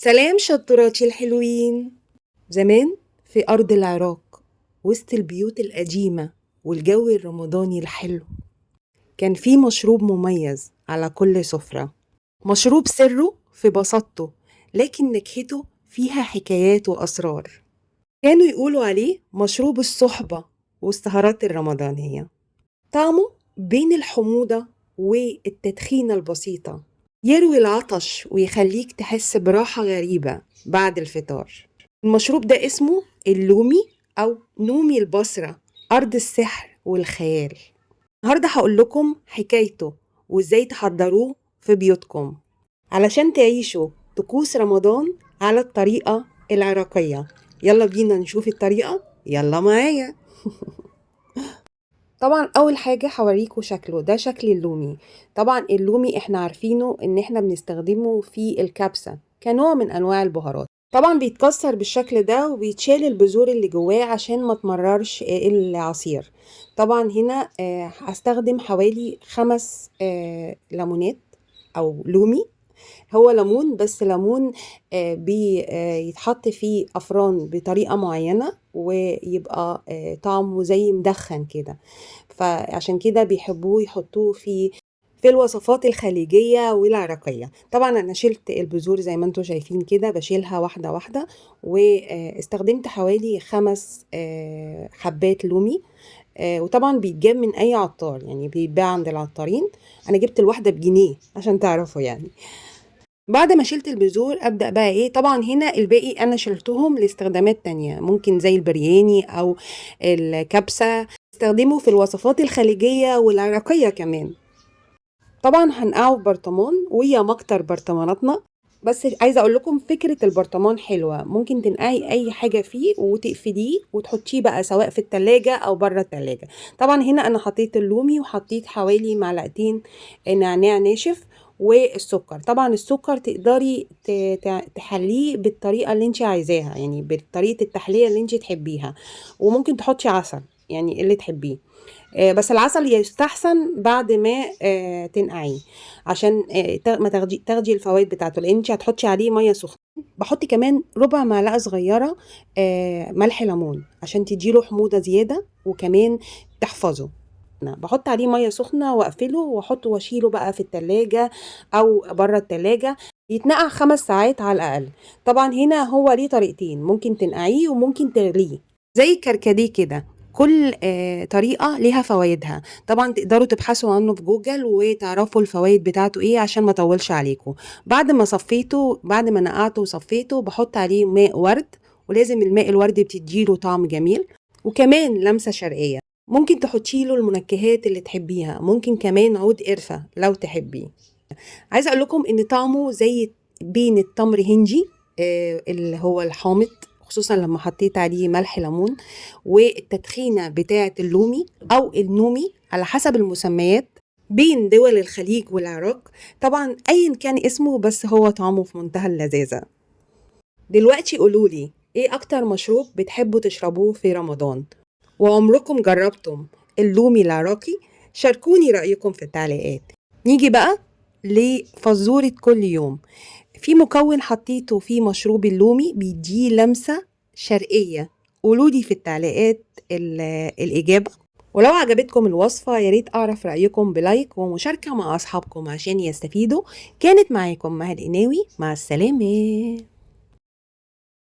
سلام شطوراتي الحلوين. زمان في أرض العراق وسط البيوت القديمة والجو الرمضاني الحلو كان في مشروب مميز على كل سفرة. مشروب سره في بساطته لكن نكهته فيها حكايات وأسرار. كانوا يقولوا عليه مشروب الصحبة والسهرات الرمضانية. طعمه بين الحموضة والتدخينة البسيطة يروي العطش ويخليك تحس براحة غريبة بعد الفطار. المشروب ده اسمه اللومي أو نومي البصرة، أرض السحر والخيال. النهاردة هقول لكم حكايته وإزاي تحضروه في بيوتكم علشان تعيشوا طقوس رمضان على الطريقة العراقية. يلا بينا نشوف الطريقة، يلا معايا. طبعا اول حاجة هوريكوا شكله، ده شكل اللومي. طبعا اللومي احنا عارفينه ان احنا بنستخدمه في الكبسة كنوع من انواع البهارات. طبعا بيتكسر بالشكل ده وبيتشال البذور اللي جواه عشان ما تمررش العصير. طبعا هنا هستخدم حوالي 5 ليمونات او لومي. هو ليمون بس ليمون بيتحط فيه أفران بطريقة معينة ويبقى طعمه زي مدخن كده، فعشان كده بيحبوه يحطوه في الوصفات الخليجية والعراقية. طبعا أنا شلت البذور زي ما انتوا شايفين كده، بشيلها واحدة واحدة، واستخدمت حوالي 5 حبات لومي. وطبعا بيتجاب من أي عطار، يعني بيتباع عند العطارين. أنا جبت الواحدة بجنيه عشان تعرفوا يعني. بعد ما شلت البذور ابدا بقى ايه، طبعا هنا الباقي انا شلتهم لاستخدامات تانية ممكن زي البرياني او الكبسة، استخدمه في الوصفات الخليجية والعراقية كمان. طبعا هنقعه في برطمان ويا مكتر برطماناتنا. بس عايزه اقول لكم فكره البرطمان حلوه، ممكن تنقعي اي حاجه فيه وتقفليه وتحطيه بقى سواء في التلاجة او بره التلاجة. طبعا هنا انا حطيت اللومي وحطيت حوالي معلقتين نعناع ناشف والسكر. طبعا السكر تقدري تحليه بالطريقه اللي انت عايزاها، يعني بطريقه التحليه اللي انت تحبيها، وممكن تحطي عسل يعني اللي تحبيه. بس العسل يستحسن بعد ما تنقعيه عشان ما تاخدي الفوائد بتاعته، لان انت هتحطي عليه ميه سخنه. بحط كمان ربع معلقه صغيره ملح ليمون عشان تديله حموضه زياده وكمان تحفظه. بحط عليه ميه سخنه واقفله واحطه واشيله بقى في التلاجة او بره التلاجة، يتنقع 5 ساعات على الاقل. طبعا هنا هو ليه طريقتين، ممكن تنقعيه وممكن تغليه زي الكركديه كده. كل طريقة ليها فوائدها. طبعا تقدروا تبحثوا عنه في جوجل وتعرفوا الفوائد بتاعته ايه عشان ما اطولش عليكم. بعد ما صفيته، بعد ما نقعته وصفيته، بحط عليه ماء ورد، ولازم الماء الورد بتديله طعم جميل وكمان لمسة شرقية. ممكن تحطي له المنكهات اللي تحبيها، ممكن كمان عود قرفة لو تحبيه. عايزة اقول لكم ان طعمه زي بين التمر هنجي اللي هو الحامض، خصوصا لما حطيت عليه ملح ليمون، والتدخينة بتاعة اللومي أو النومي على حسب المسميات بين دول الخليج والعراق. طبعا أيا كان اسمه بس هو طعمه في منتهى اللذاذة. دلوقتي قولولي ايه أكتر مشروب بتحبوا تشربوه في رمضان، وعمركم جربتم اللومي العراقي؟ شاركوني رأيكم في التعليقات. نيجي بقى لفزورة كل يوم. في مكون حطيته في مشروب اللومي بيديه لمسة شرقية، قولولي في التعليقات الإجابة. ولو عجبتكم الوصفة ياريت أعرف رأيكم بلايك ومشاركة مع أصحابكم عشان يستفيدوا. كانت معاكم مها القناوي، مع السلامة.